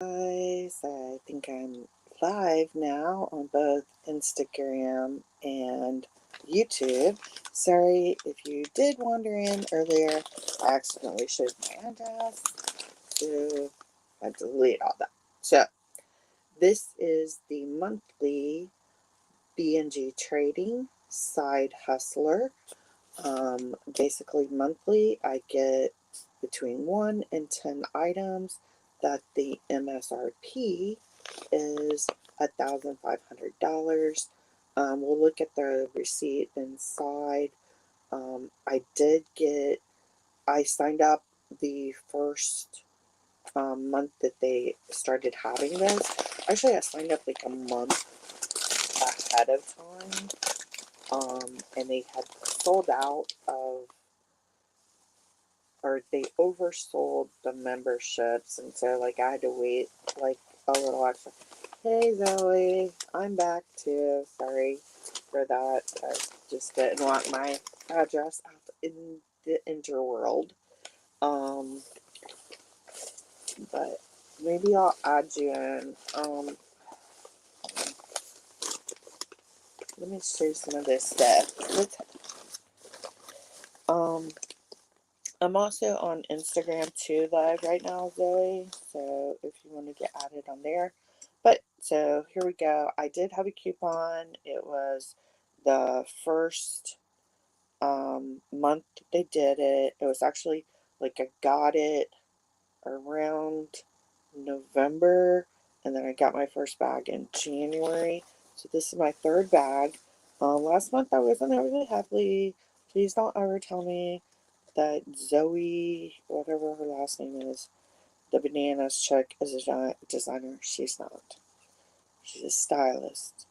Guys, I think I'm live now on both Instagram and YouTube. Sorry if you did wander in earlier. I accidentally showed my address, so I delete all that. So this is the monthly BNG Trading Side Hustler. Basically monthly, I get between 1 and 10 items that the MSRP is $1,500. We'll look at the receipt inside. I signed up the first month that they started having this. Actually, I signed up like a month ahead of time, and they had sold out of, or they oversold the memberships, and so like I had to wait like a little extra. Hey Zoe, I'm back too. Sorry for that. I just didn't want my address out in the interworld. Um, but maybe I'll add you in. Let me show you some of this stuff. Um, I'm also on Instagram too live right now, Zoe. So if you want to get added on there. But so here we go. I did have a coupon. It was the first month they did it. It was actually like I got it around November, and then I got my first bag in January. So this is my third bag. Last month I wasn't really happy. Please don't ever tell me that Zoe, whatever her last name is, the bananas chick, is a designer. She's not. She's a stylist.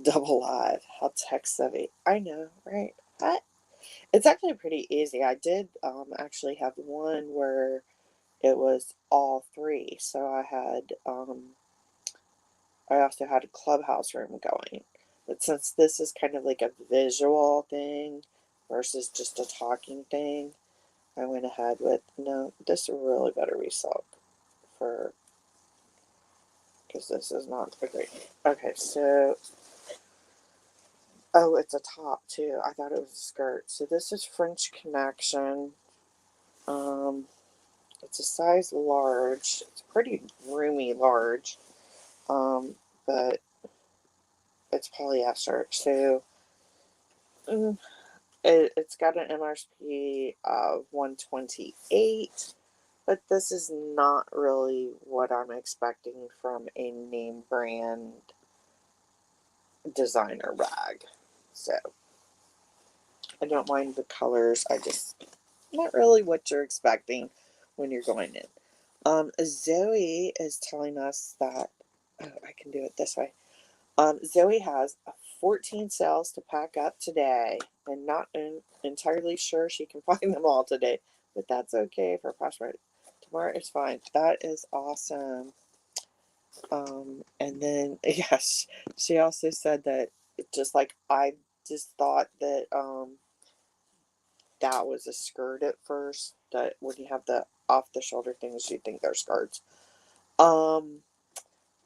Double live. I'll text Zoe. I know, right? What? It's actually pretty easy. I did actually have one where it was all three. So I also had a clubhouse room going. But since this is kind of like a visual thing versus just a talking thing, I went ahead with, no, this really better be silk for, because this is not a great. Okay, so, oh, it's a top too. I thought it was a skirt. So this is French Connection. Um, it's a size large. It's a pretty roomy large, but it's polyester. So it's got an MSRP of 128, but this is not really what I'm expecting from a name brand designer bag. So I don't mind the colors. I just not really what you're expecting when you're going in. Zoe is telling us that, oh, I can do it this way. Zoe has 14 sales to pack up today, and not entirely sure she can find them all today, but that's okay for password. Tomorrow is fine. That is awesome. And then yes, she also said that just like I just thought that that was a skirt at first. That when you have the off the shoulder things, you think they're skirts. Um,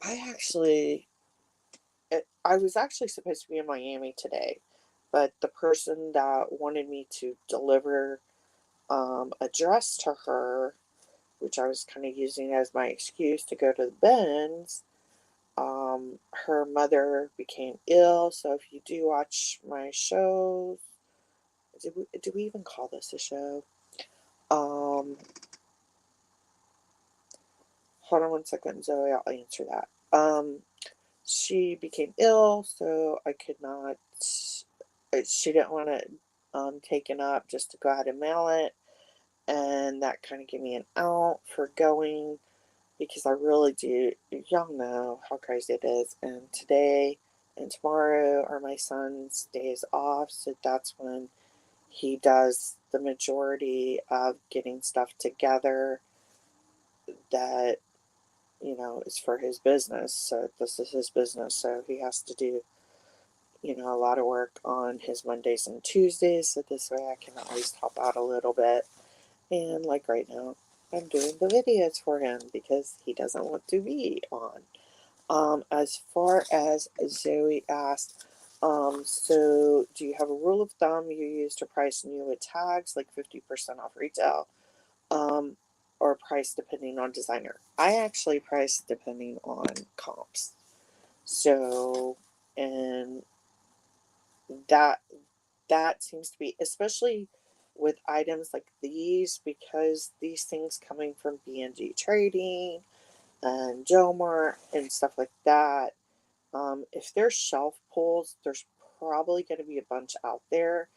I actually I was actually supposed to be in Miami today, but the person that wanted me to deliver a dress to her, which I was kind of using as my excuse to go to the Benz, her mother became ill. So if you do watch my shows, do we even call this a show? Um, Hold on one second, Zoe. I'll answer that. She became ill, so I could not. She didn't want it taken up just to go ahead and mail it, and that kind of gave me an out for going because I really do. Y'all know how crazy it is, and today and tomorrow are my son's days off, so that's when he does the majority of getting stuff together that is for his business. So this is his business. So he has to do, a lot of work on his Mondays and Tuesdays. So this way I can at least help out a little bit. And like right now. I'm doing the videos for him because he doesn't want to be on. As far as Zoe asked, so do you have a rule of thumb you use to price new with tags, like 50% off retail, or price depending on designer? I actually price depending on comps. So, and that that seems to be, especially with items like these, because these things coming from B&G Trading and Jomar and stuff like that, if there's shelf pulls, there's probably going to be a bunch out there,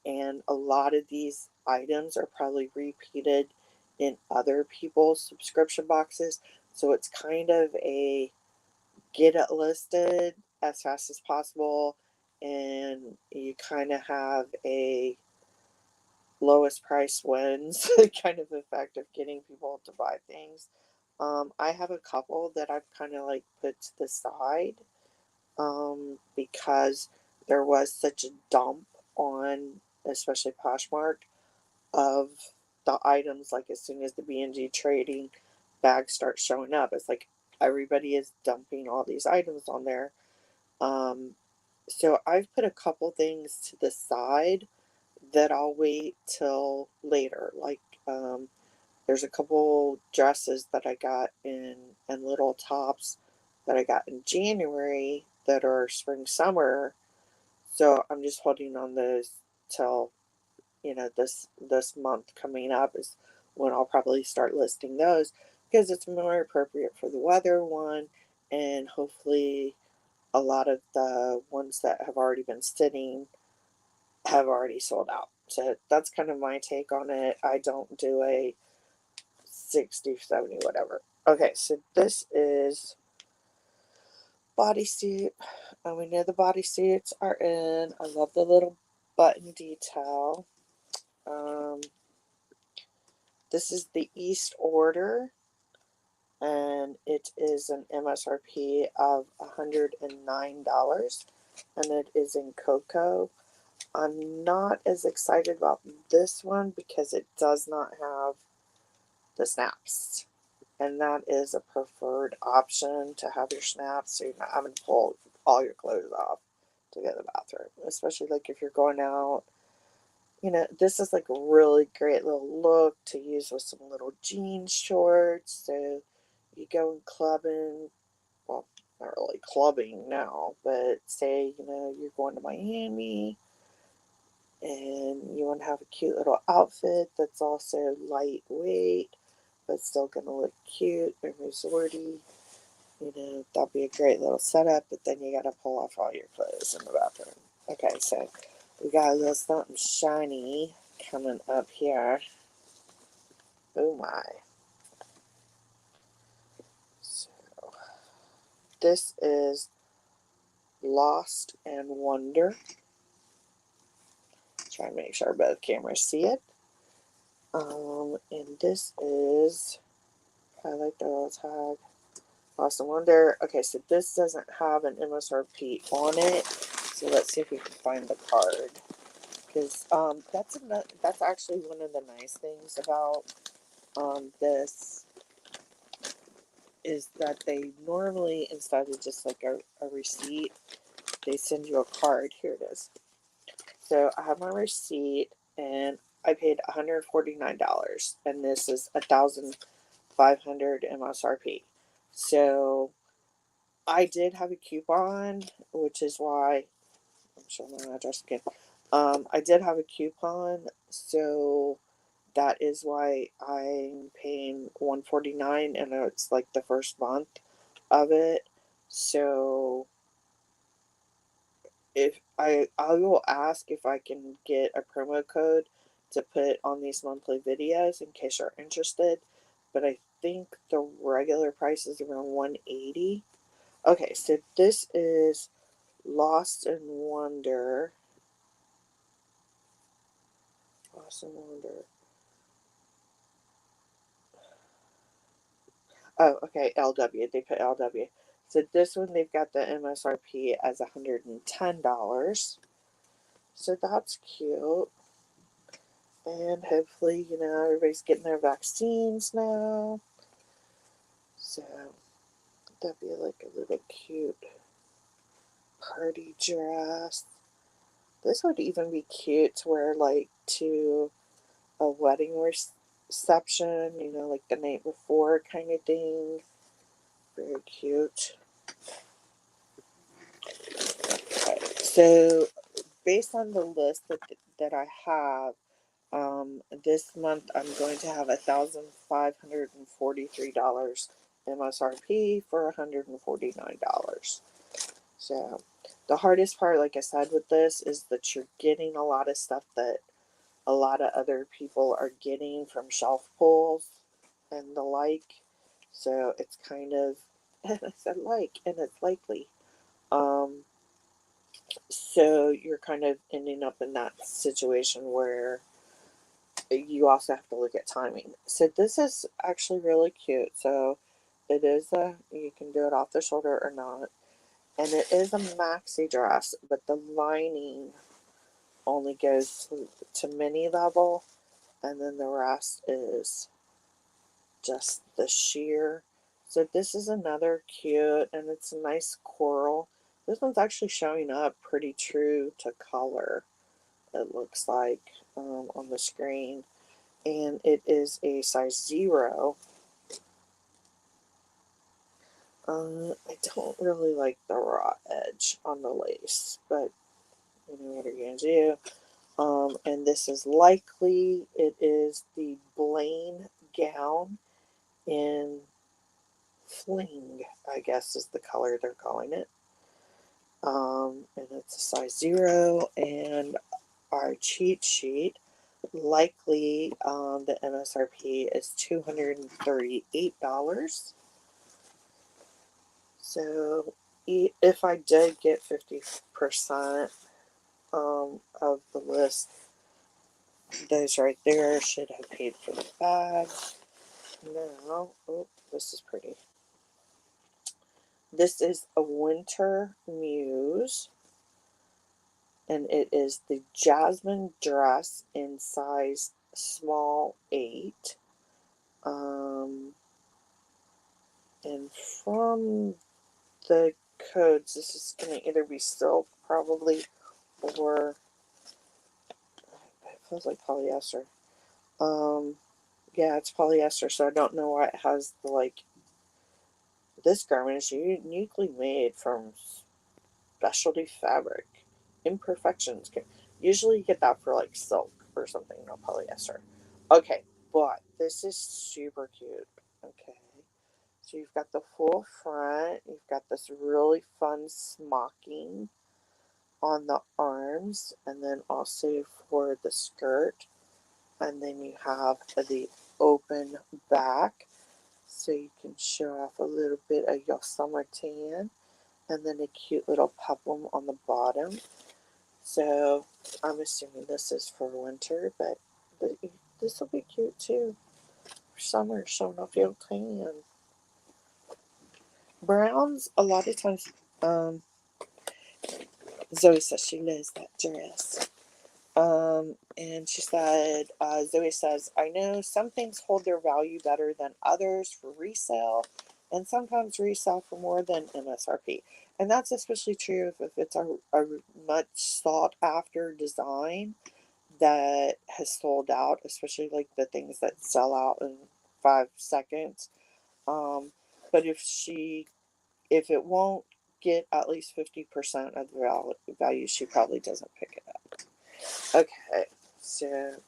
and a lot of these items are probably repeated in other people's subscription boxes. So it's kind of a get it listed as fast as possible, and you kind of have a lowest price wins kind of effect of getting people to buy things. I have a couple that I've kind of like put to the side, because there was such a dump on, especially Poshmark, of the items. Like as soon as the B&G Trading bags start showing up, it's like everybody is dumping all these items on there. Um, so I've put a couple things to the side that I'll wait till later. Like there's a couple dresses that I got in, and little tops that I got in January that are spring summer. So I'm just holding on those till, this month coming up is when I'll probably start listing those, because it's more appropriate for the weather one, and hopefully a lot of the ones that have already been sitting have already sold out. So that's kind of my take on it. I don't do a 60, 70, whatever. Okay, so this is bodysuit. And we know the bodysuits are in. I love the little button detail. Um, this is the East Order, and it is an MSRP of $109, and it is in cocoa. I'm not as excited about this one because it does not have the snaps, and that is a preferred option, to have your snaps so you're not having to pull all your clothes off to get to the bathroom, especially like if you're going out. This is like a really great little look to use with some little jean shorts. So you go clubbing, well, not really clubbing now, but say, you're going to Miami and you want to have a cute little outfit that's also lightweight but still gonna look cute and resorty. That'll be a great little setup, but then you gotta pull off all your clothes in the bathroom. Okay, so we got a little something shiny coming up here. Oh my. So this is Lost and Wonder. Try to make sure both cameras see it. And this is, I like the little tag. Lost and Wonder. Okay, so this doesn't have an MSRP on it. So let's see if we can find the card. Because that's actually one of the nice things about this, is that they normally, instead of just like a receipt, they send you a card. Here it is. So I have my receipt, and I paid $149, and this is 1,500 MSRP. So I did have a coupon, which is why I'm showing my address again. I did have a coupon, so that is why I'm paying $149, and it's like the first month of it. So if I will ask if I can get a promo code to put on these monthly videos in case you're interested, but I think the regular price is around 180. Okay, so this is Lost and Wonder. Lost and Wonder. Oh, okay, LW. They put LW. So this one, they've got the MSRP as $110. So that's cute. And hopefully, everybody's getting their vaccines now. So that'd be like a little cute party dress. This would even be cute to wear like to a wedding reception, like the night before kind of thing. Very cute. Okay, so based on the list that I have, this month I'm going to have $1,543 MSRP for $149. So the hardest part, like I said, with this is that you're getting a lot of stuff that a lot of other people are getting from shelf pulls and the like. So it's kind of, and I said like, and it's likely. Um, so you're kind of ending up in that situation where you also have to look at timing. So this is actually really cute. So it is you can do it off the shoulder or not. And it is a maxi dress, but the lining only goes to mini level, and then the rest is just the sheer. So this is another cute, and it's a nice coral. This one's actually showing up pretty true to color, it looks like, on the screen. And it is a size 0. I don't really like the raw edge on the lace, but what are you going to do? And this is likely, it is the Blaine gown in Fling, I guess is the color they're calling it. And it's a size 0. And our cheat sheet, likely the MSRP is $238. So if I did get 50% of the list, those right there should have paid for the bag. Now, oh, this is pretty. This is a winter muse, and it is the Jasmine dress in size small 8. And from the codes, this is going to either be silk, probably, or it feels like polyester. Yeah, it's polyester, so I don't know why it has the like. This garment is uniquely made from specialty fabric. Imperfections. Usually you get that for like silk or something, no polyester. Okay, but this is super cute. Okay. So you've got the full front, you've got this really fun smocking on the arms, and then also for the skirt. And then you have the open back, so you can show off a little bit of your summer tan, and then a cute little peplum on the bottom. So I'm assuming this is for winter, but this will be cute too for summer, showing off your tan. Browns, a lot of times, Zoe says she loves that dress. And she said, Zoe says, I know some things hold their value better than others for resale, and sometimes resell for more than MSRP. And that's especially true if it's a much sought after design that has sold out, especially like the things that sell out in 5 seconds. Um, but if it won't get at least 50% of the value, she probably doesn't pick it up. Okay, so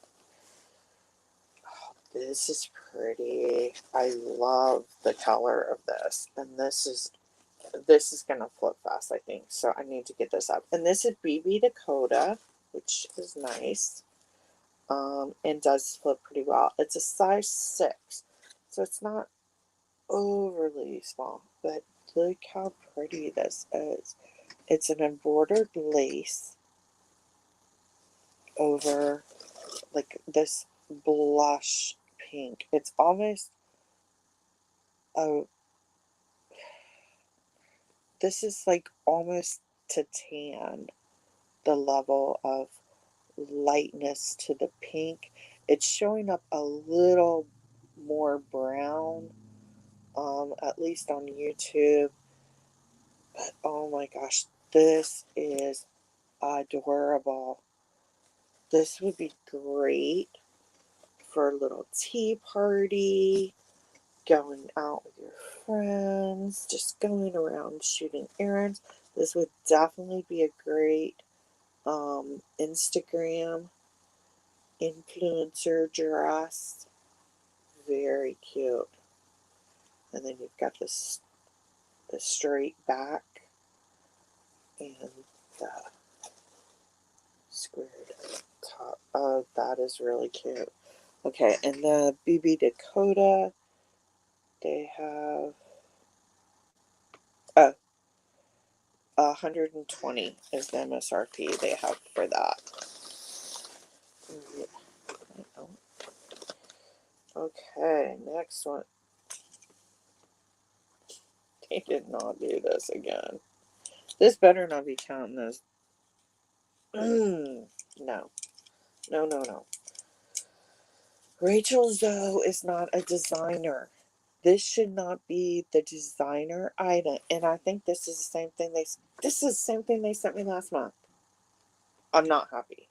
this is pretty. I love the color of this, and this is gonna flip fast, I think. So I need to get this up. And this is BB Dakota, which is nice, and does flip pretty well. It's a size 6, so it's not overly small, but look how pretty this is. It's an embroidered lace over like this blush pink. It's almost a, this is like almost to tan, the level of lightness to the pink. It's showing up a little more brown, at least on YouTube. But oh my gosh, this is adorable. This would be great for a little tea party, going out with your friends, just going around shooting errands. This would definitely be a great Instagram influencer dress. Very cute. And then you've got the straight back and the squared top. Oh, that is really cute. Okay, and the BB Dakota, they have, oh, 120 is the MSRP they have for that. Okay, next one. They did not do this again. This better not be counting as. No. No, no, no. Rachel Zoe is not a designer. This should not be the designer item. And I think this is the same thing they sent me last month. I'm not happy.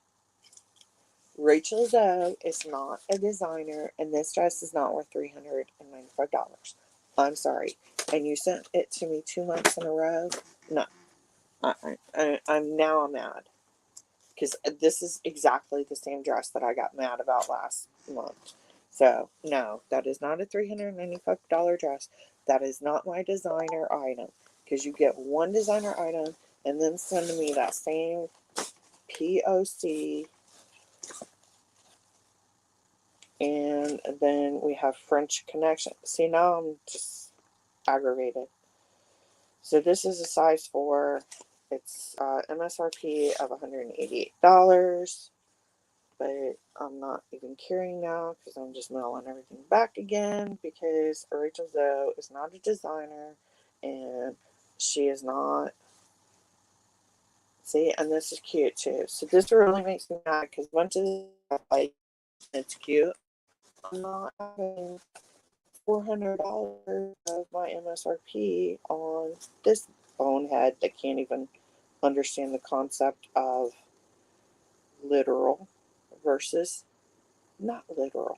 Rachel Zoe is not a designer, and this dress is not worth $395. I'm sorry. And you sent it to me 2 months in a row? No. I'm now mad. Because this is exactly the same dress that I got mad about last month. So, no, that is not a $395 dress. That is not my designer item. Because you get one designer item and then send me that same POC. And then we have French Connection. See, now I'm just aggravated. So this is a size 4. It's MSRP of $188. But I'm not even caring now because I'm just mailing everything back again because Rachel Zoe is not a designer and she is not. See, and this is cute too. So this really makes me mad because a bunch of this stuff, like, it's cute. I'm not having $400 of my MSRP on this bonehead that can't even understand the concept of literal versus not literal.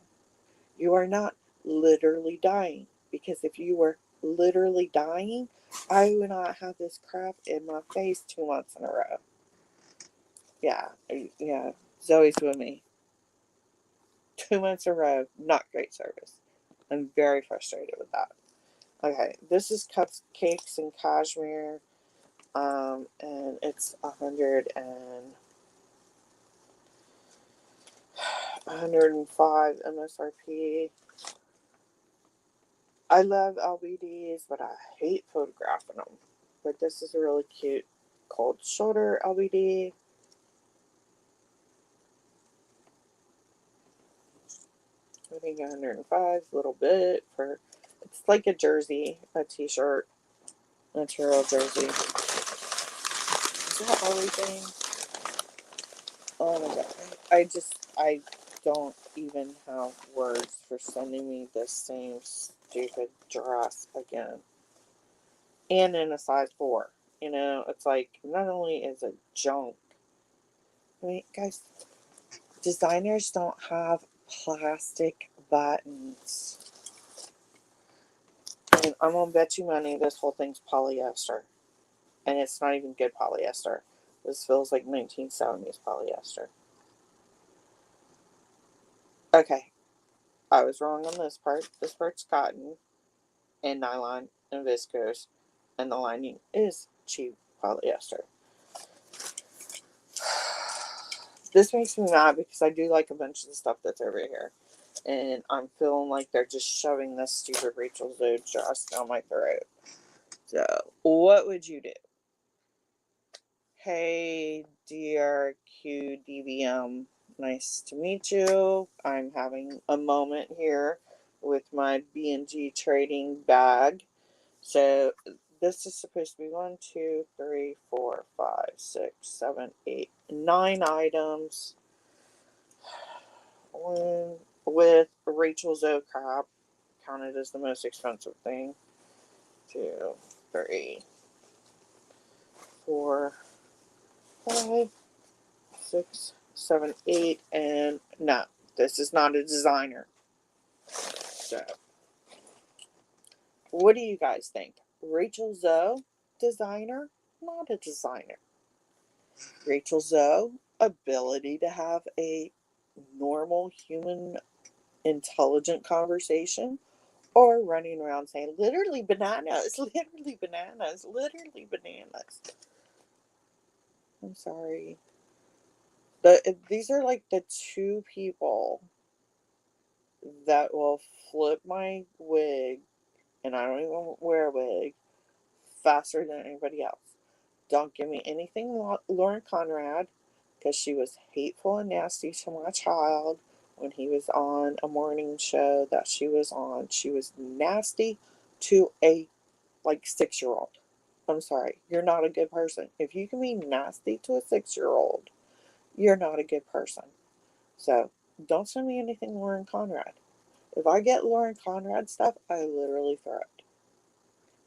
You are not literally dying. Because if you were literally dying, I would not have this crap in my face 2 months in a row. Yeah. Zoe's with me. 2 months in a row, not great service. I'm very frustrated with that. Okay, this is Cupcakes and Cashmere. And it's 105 MSRP. I love LBDs, but I hate photographing them. But this is a really cute cold shoulder LBD. I think 105, a little bit for, it's like a jersey, a t-shirt, material jersey. Is that everything? Oh my god. I don't even have words for sending me the same stupid dress again. And in a size 4. You know, it's like, not only is it junk. I mean, guys, designers don't have plastic buttons. And I'm gonna bet you money this whole thing's polyester. And it's not even good polyester. This feels like 1970s polyester. Okay, I was wrong on this part. This part's cotton and nylon and viscose, and the lining is cheap polyester. This makes me mad because I do like a bunch of the stuff that's over here. And I'm feeling like they're just shoving this stupid Rachel Zoe dress down my throat. So, what would you do? Hey, DRQDVM, nice to meet you. I'm having a moment here with my B&G trading bag. So, this is supposed to be 1, 2, 3, 4, 5, 6, 7, 8, 9 items. one with Rachel Zoe crap, counted as the most expensive thing. 2, 3, 4, 5, 6, 7, 8, and no, this is not a designer. So, what do you guys think? Rachel Zoe, designer? Not a designer. Rachel Zoe, ability to have a normal human intelligent conversation, or running around saying literally bananas, literally bananas, literally bananas. I'm sorry. These are like the two people that will flip my wig, and I don't even wear a wig, faster than anybody else. Don't give me anything Lauren Conrad, because she was hateful and nasty to my child when he was on a morning show that she was on. She was nasty to a 6-year-old. I'm sorry, you're not a good person. If you can be nasty to a 6-year-old, you're not a good person. So don't send me anything Lauren Conrad. If I get Lauren Conrad stuff, I literally throw it.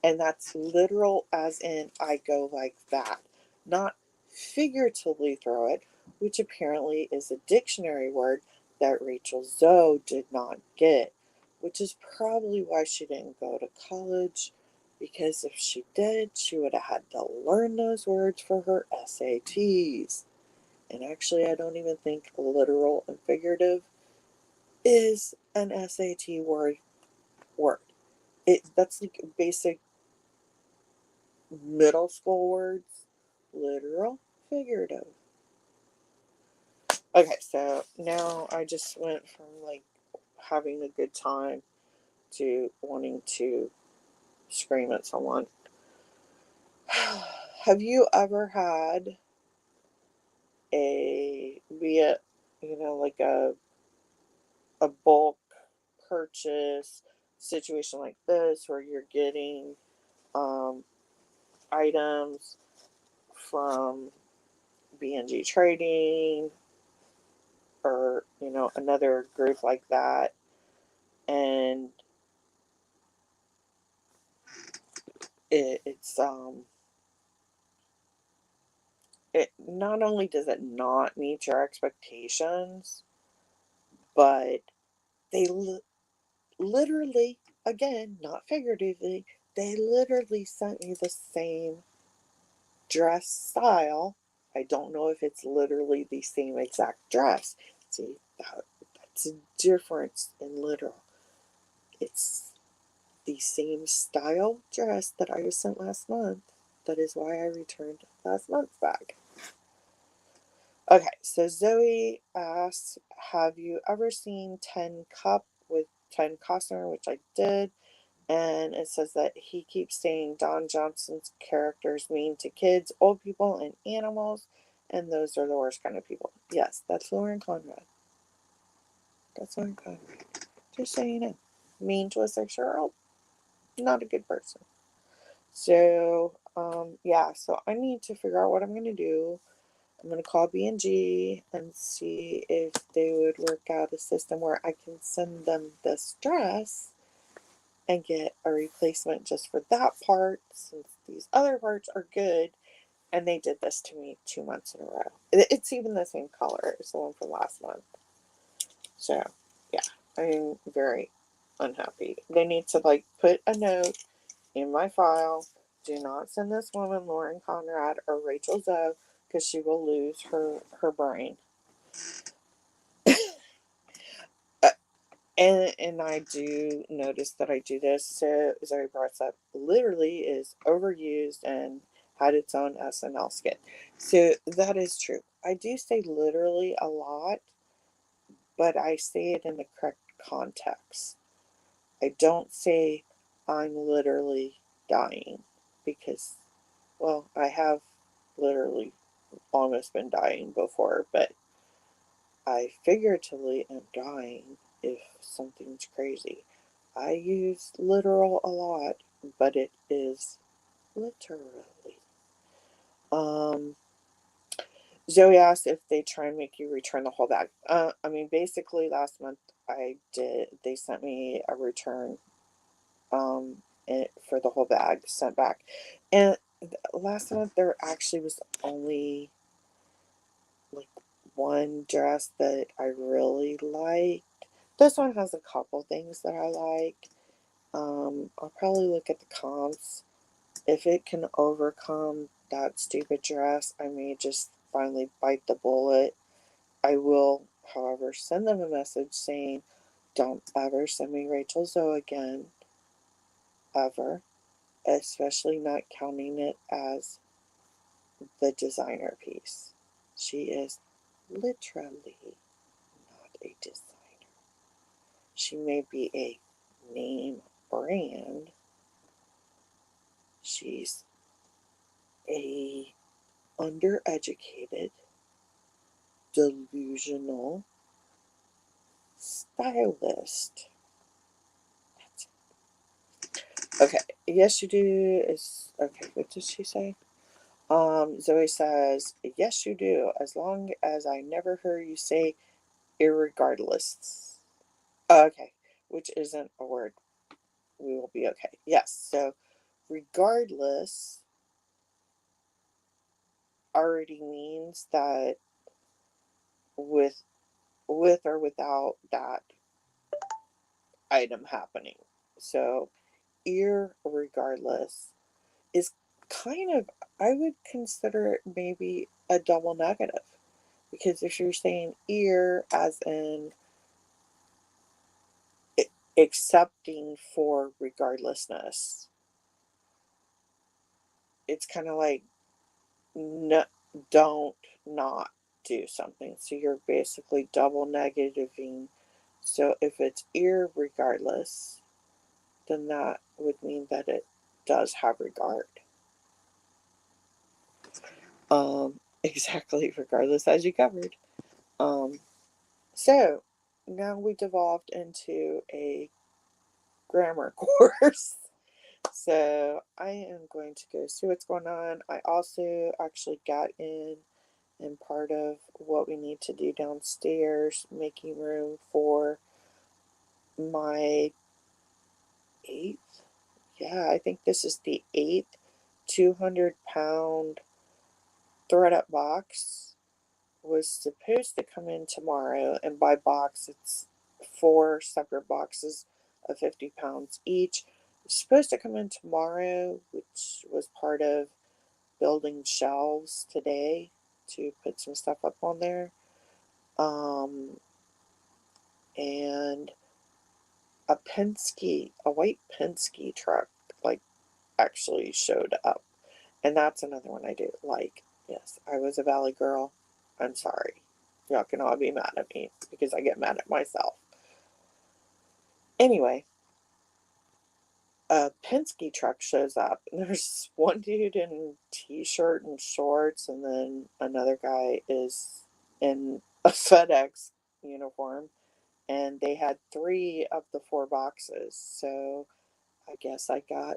And that's literal as in I go like that. Not figuratively throw it, which apparently is a dictionary word that Rachel Zoe did not get, which is probably why she didn't go to college, because if she did, she would have had to learn those words for her SATs. And actually, I don't even think literal and figurative is an SAT word. That's like basic middle school words. Literal, figurative. Okay, so now I just went from having a good time to wanting to scream at someone. Have you ever had be it, like a bulk purchase situation like this where you're getting um, items from BNG Trading or another group like that, and it not only does it not meet your expectations, but they literally, again, not figuratively, they literally sent you the same dress style. I don't know if it's literally the same exact dress. See, that's a difference in literal. It's the same style dress that I was sent last month. That is why I returned last month's bag. Okay, so Zoe asks, have you ever seen 10 Cup with 10 Costner, which I did, and it says that he keeps saying Don Johnson's characters mean to kids, old people, and animals, and those are the worst kind of people. Yes, that's Lauren Conrad. That's Lauren Conrad. Just so you know. Mean to a 6-year-old, not a good person. So, yeah, so I need to figure out what I'm going to do. I'm going to call B&G and see if they would work out a system where I can send them this dress and get a replacement just for that part, since these other parts are good. And they did this to me 2 months in a row. It's even the same color as the one from last month. So, yeah, I'm very unhappy. They need to put a note in my file. Do not send this woman Lauren Conrad or Rachel Zoe, because she will lose her brain. And I do notice that I do this. So Zoe brought up literally is overused and had its own SNL skit. So that is true. I do say literally a lot, but I say it in the correct context. I don't say I'm literally dying, because, well, I have literally almost been dying before, but I figuratively am dying if something's crazy. I use literal a lot, but it is literally. Um, Zoe asked if they try and make you return the whole bag. I mean, basically last month they sent me a return for the whole bag sent back. And last month there actually was only like one dress that I really liked. This one has a couple things that I like. I'll probably look at the comps. If it can overcome that stupid dress, I may just finally bite the bullet. I will, however, send them a message saying, don't ever send me Rachel Zoe again, ever, especially not counting it as the designer piece. She is literally not a designer. She may be a name brand. She's a undereducated, delusional stylist. That's it. Okay. Yes, you do. Is okay. What did she say? Zoe says, yes, you do. As long as I never hear you say irregardless. Okay. Which isn't a word. We will be okay. Yes. So, regardless already means that with or without that item happening. So, irregardless is kind of, I would consider it maybe a double negative. Because if you're saying ear as in accepting for regardlessness, it's kind of like no, don't not do something. So you're basically double negativing. So if it's irregardless, then that would mean that it does have regard. Exactly, regardless, as you covered. Um, so now we devolved into a grammar course. So I am going to go see what's going on. I also actually got in and part of what we need to do downstairs, making room for my eighth. Yeah, I think this is the eighth 200-pound ThredUp box. Was supposed to come in tomorrow, and by box it's 4 separate boxes of 50 pounds each. It's supposed to come in tomorrow, which was part of building shelves today to put some stuff up on there. And a white Penske truck, like, actually showed up. And that's another one I do like. Yes, I was a Valley girl. I'm sorry. Y'all can all be mad at me because I get mad at myself. Anyway, a Penske truck shows up, and there's one dude in t-shirt and shorts, and then another guy is in a FedEx uniform, and they had 3 of the 4 boxes. So I guess I got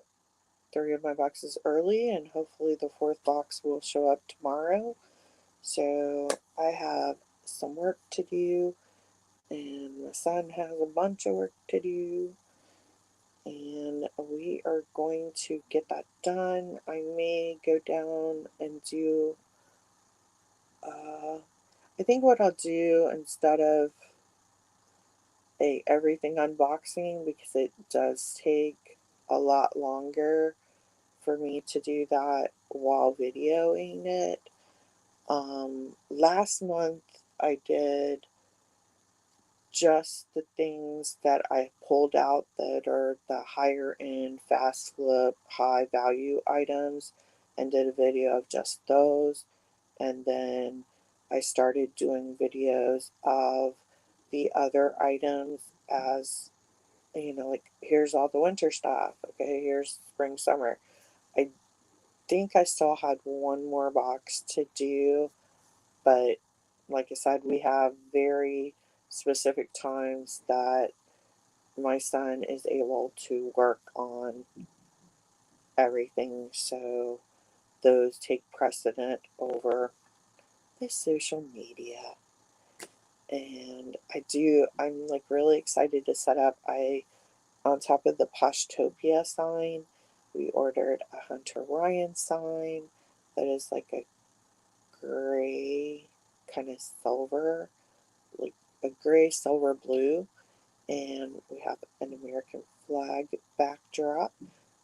3 of my boxes early, and hopefully the 4th box will show up tomorrow. So I have some work to do, and my son has a bunch of work to do, and we are going to get that done. I may go down and do, I think what I'll do instead of a everything unboxing, because it does take a lot longer for me to do that while videoing it. Last month I did just the things that I pulled out that are the higher end, fast flip, high value items, and did a video of just those. And then I started doing videos of the other items as, like, here's all the winter stuff. Okay, here's spring, summer. I think I still had one more box to do, but like I said, we have very specific times that my son is able to work on everything, so those take precedent over is social media. And I'm like really excited to set up. On top of the Poshtopia sign, we ordered a Hunter Ryan sign that is like a gray kind of silver, like a gray silver blue. And we have an American flag backdrop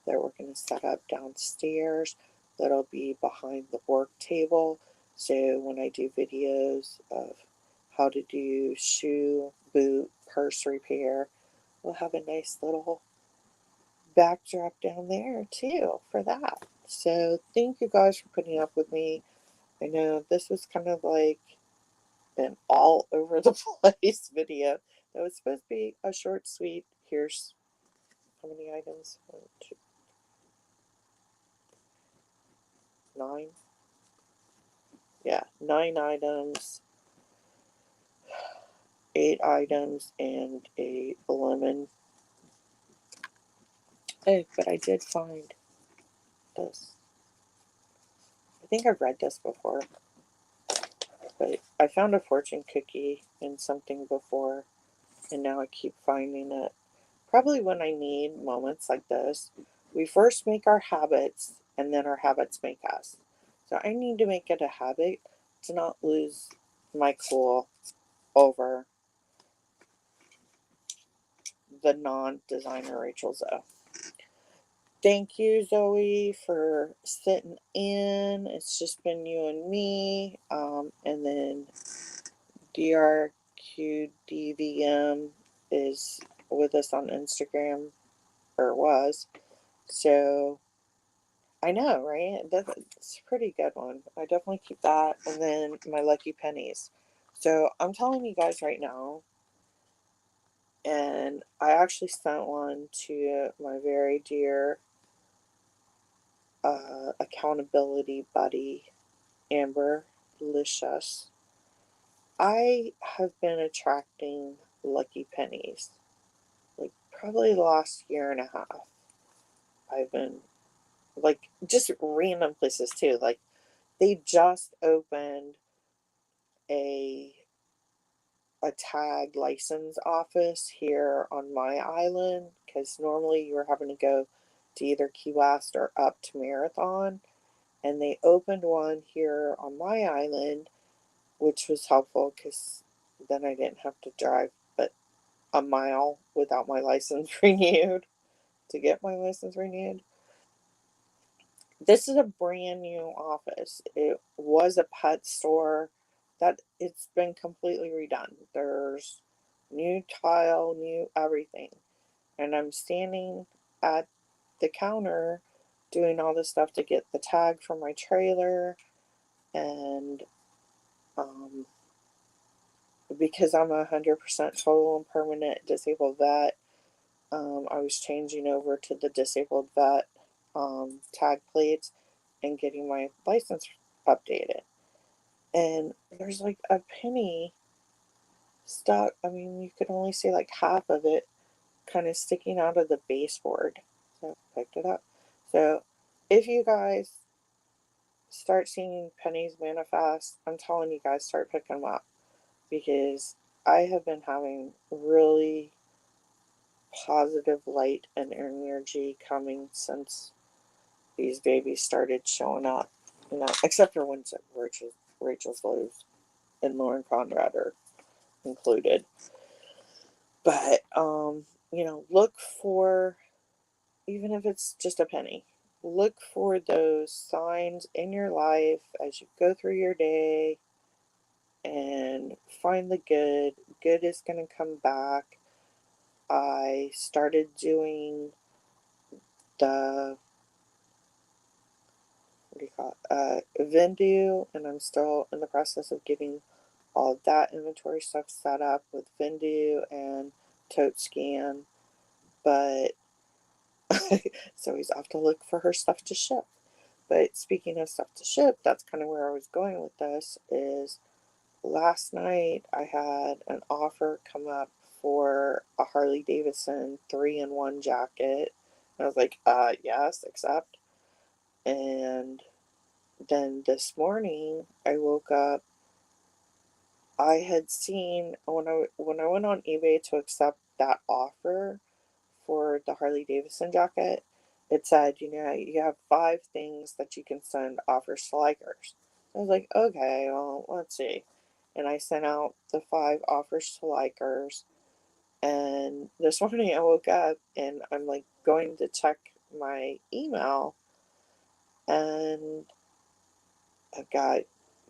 that we're going to set up downstairs that'll be behind the work table. So when I do videos of how to do shoe, boot, purse repair, we'll have a nice little backdrop down there too for that. So thank you guys for putting up with me. I know this was kind of like an all over the place video. That was supposed to be a short, sweet. Here's how many items? 1, 2, 9. Yeah, 9 items, 8 items, and a lemon. Oh, but I did find this. I think I've read this before, but I found a fortune cookie in something before, and now I keep finding it. Probably when I need moments like this, we first make our habits, and then our habits make us. So I need to make it a habit to not lose my cool over the non-designer Rachel Zoe. Thank you, Zoe, for sitting in. It's just been you and me. And then DRQDVM is with us on Instagram, or was. So I know, right? That's a pretty good one. I definitely keep that. And then my lucky pennies. So I'm telling you guys right now, and I actually sent one to my very dear accountability buddy, Amber Licious. I have been attracting lucky pennies like probably the last year and a half. I've been like just random places too. Like they just opened a a tag license office here on my island because normally you were having to go to either Key West or up to Marathon, and they opened one here on my island, which was helpful because then I didn't have to drive but a mile without my license renewed to get my license renewed. This is a brand new office. It was a pet store that it's been completely redone. There's new tile, new everything. And I'm standing at the counter doing all this stuff to get the tag for my trailer. And because I'm 100% total and permanent disabled vet, I was changing over to the disabled vet tag plates and getting my license updated. And there's like a penny stuck. I mean, you could only see like half of it kind of sticking out of the baseboard. So I picked it up. So if you guys start seeing pennies manifest, I'm telling you guys, start picking them up because I have been having really positive light and energy coming since these babies started showing up. You know, except for when Rachel's lives and Lauren Conrad are included. But look for, even if it's just a penny, look for those signs in your life as you go through your day and find the good. Good is going to come back. I started doing the, what do you call it, Vendoo, and I'm still in the process of getting all of that inventory stuff set up with Vendoo and ToteScan. But so he's off to look for her stuff to ship. But speaking of stuff to ship, that's kind of where I was going with this. Is last night I had an offer come up for a Harley Davidson 3-in-1 jacket. And I was like, yes, accept. And then this morning I woke up I had seen when I went on eBay to accept that offer for the Harley Davidson jacket, it said, you have 5 things that you can send offers to likers. I was like, okay, well, let's see. And I sent out the 5 offers to likers. And this morning I woke up and I'm like going to check my email, and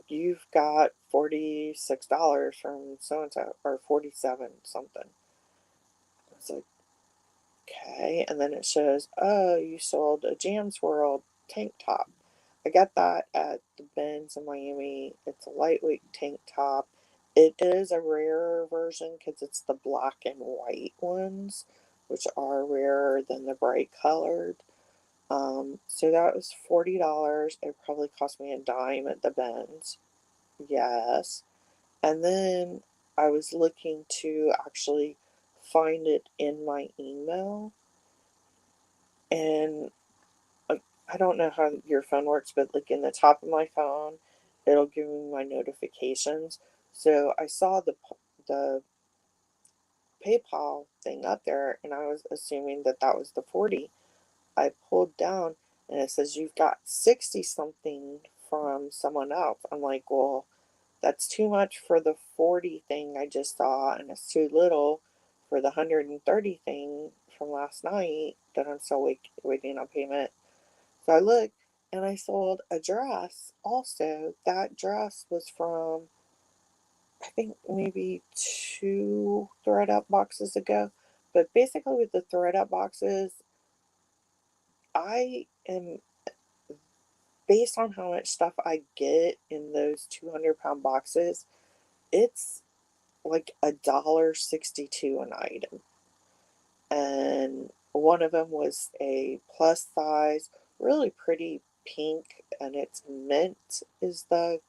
you've got $46 from so and so, or 47 something. I was like, okay. And then it shows, oh, you sold a Jam's World tank top. I got that at the Ben's in Miami. It's a lightweight tank top. It is a rarer version because it's the black and white ones, which are rarer than the bright colored. So that was $40. It probably cost me a dime at the Ben's. Yes. And then I was looking to actually find it in my email, and I don't know how your phone works, but like in the top of my phone, it'll give me my notifications. So I saw the PayPal thing up there, and I was assuming that that was the 40. I pulled down, and it says you've got 60 something from someone else. I'm like, well, that's too much for the 40 thing I just saw, and it's too little for the 130 thing from last night that I'm still waiting on payment. So I looked, and I sold a dress also. That dress was from, I think, maybe 2 ThredUp boxes ago. But basically, with the ThredUp boxes, I am, based on how much stuff I get in those 200-pound boxes, it's like $1.62 an item. And one of them was a plus size, really pretty pink, and it's Mint is the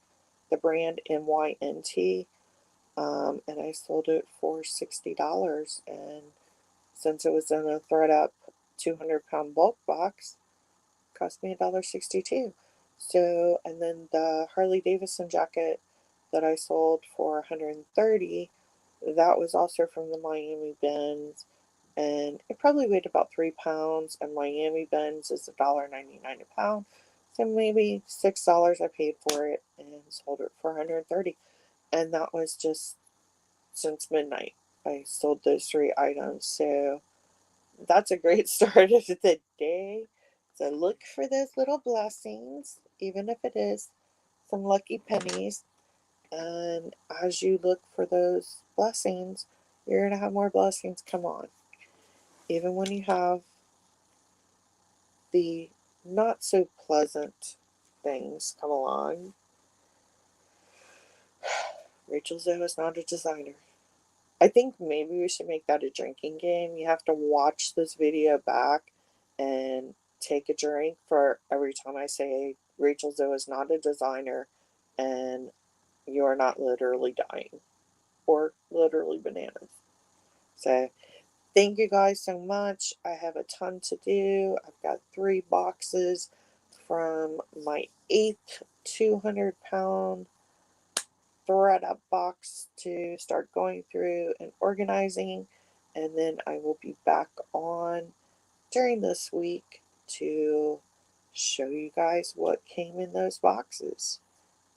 brand, MYNT. And I sold it for $60. And since it was in a ThredUp 200-pound bulk box, it cost me $1.62. So, and then the Harley Davidson jacket that I sold for $130, that was also from the Miami Ben's, and it probably weighed about 3 pounds. And Miami Ben's is $1.99 a pound, so maybe $6 I paid for it, and sold it for $130. And that was just since midnight. I sold those 3 items, so that's a great start of the day. So look for those little blessings, even if it is some lucky pennies. And as you look for those blessings, you're going to have more blessings come on. Even when you have the not so pleasant things come along. Rachel Zoe is not a designer. I think maybe we should make that a drinking game. You have to watch this video back and take a drink for every time I say Rachel Zoe is not a designer and you are not literally dying or literally bananas. So thank you guys so much. I have a ton to do. I've got 3 boxes from my 8th 200-pound ThredUp box to start going through and organizing. And then I will be back on during this week to show you guys what came in those boxes.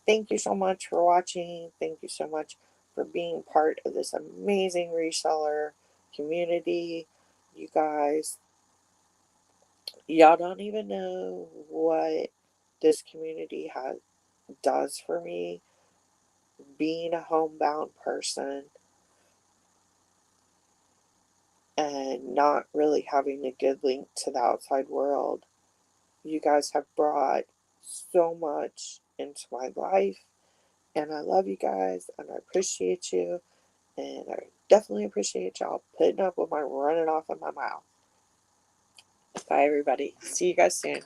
Thank you so much for watching. Thank you so much for being part of this amazing reseller community. You guys, y'all don't even know what this community does for me. Being a homebound person and not really having a good link to the outside world, you guys have brought so much into my life, and I love you guys, and I appreciate you, and I definitely appreciate y'all putting up with my running off of my mouth. Bye, everybody. See you guys soon.